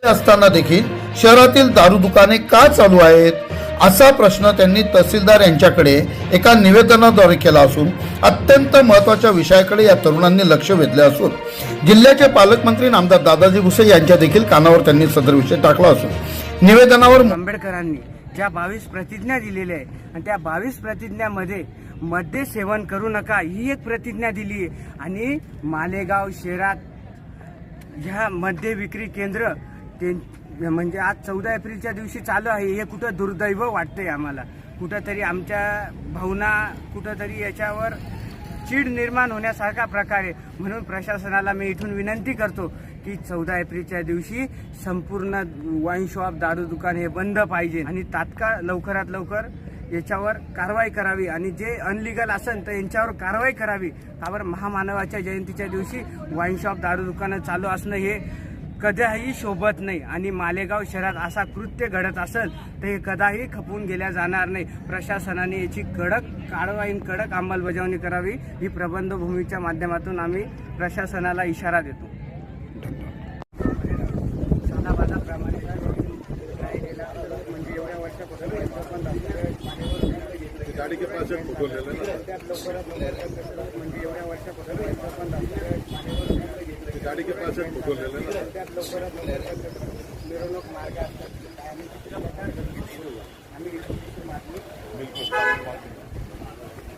असताना देखील शहरातील दारू दुकाने का चालू आहेत असा प्रश्न त्यांनी तहसीलदार यांच्याकडे एका निवेदनाद्वारे केला असून अत्यंत महत्त्वाच्या विषयाकडे या तरुणांनी लक्ष वेधले असून जिल्ह्याचे पालकमंत्री नामदार दादाजी भुसे यांच्या देखील कानावर त्यांनी सदर विषय टाकला असून निवेदनावर आंबेडकरांनी ज्या 22 प्रतिज्ञा दिलेल्या आहे आणि त्या 22 प्रतिज्ञामध्ये मद्य सेवन करू नका ही एक प्रतिज्ञा दिली आहे आणि मालेगाव शहरात ह्या मद्य विक्री केंद्र ते म्हणजे आज 14 एप्रिलच्या दिवशी चालू आहे। हे कुठं दुर्दैव वाटतंय आम्हाला, कुठंतरी आमच्या भावना कुठंतरी याच्यावर चीड निर्माण होण्यासारखा प्रकार आहे। म्हणून प्रशासनाला मी इथून विनंती करतो की 14 एप्रिलच्या दिवशी संपूर्ण वाईन शॉप दारू दुकान हे बंद पाहिजे आणि तात्काळ लवकरात लवकर याच्यावर कारवाई करावी आणि जे अनलिगल असेल तर यांच्यावर कारवाई करावी। कारण महामानवाच्या जयंतीच्या दिवशी वाईन शॉप दारू दुकानं चालू असणं हे कदाही शोभत नाही आणि मालेगाव शहरात असा कृत्य घडत असेल तर हे कदाही खपून गेल्या जाणार नाही। प्रशासनाने याची कडक अंमलबजावणी करावी ही प्रबंधभूमीच्या माध्यमातून आम्ही प्रशासनाला इशारा देतो। गाड़ी के पास एक फोटो ले लेना, गाड़ी के पास एक फोटो ले लेना।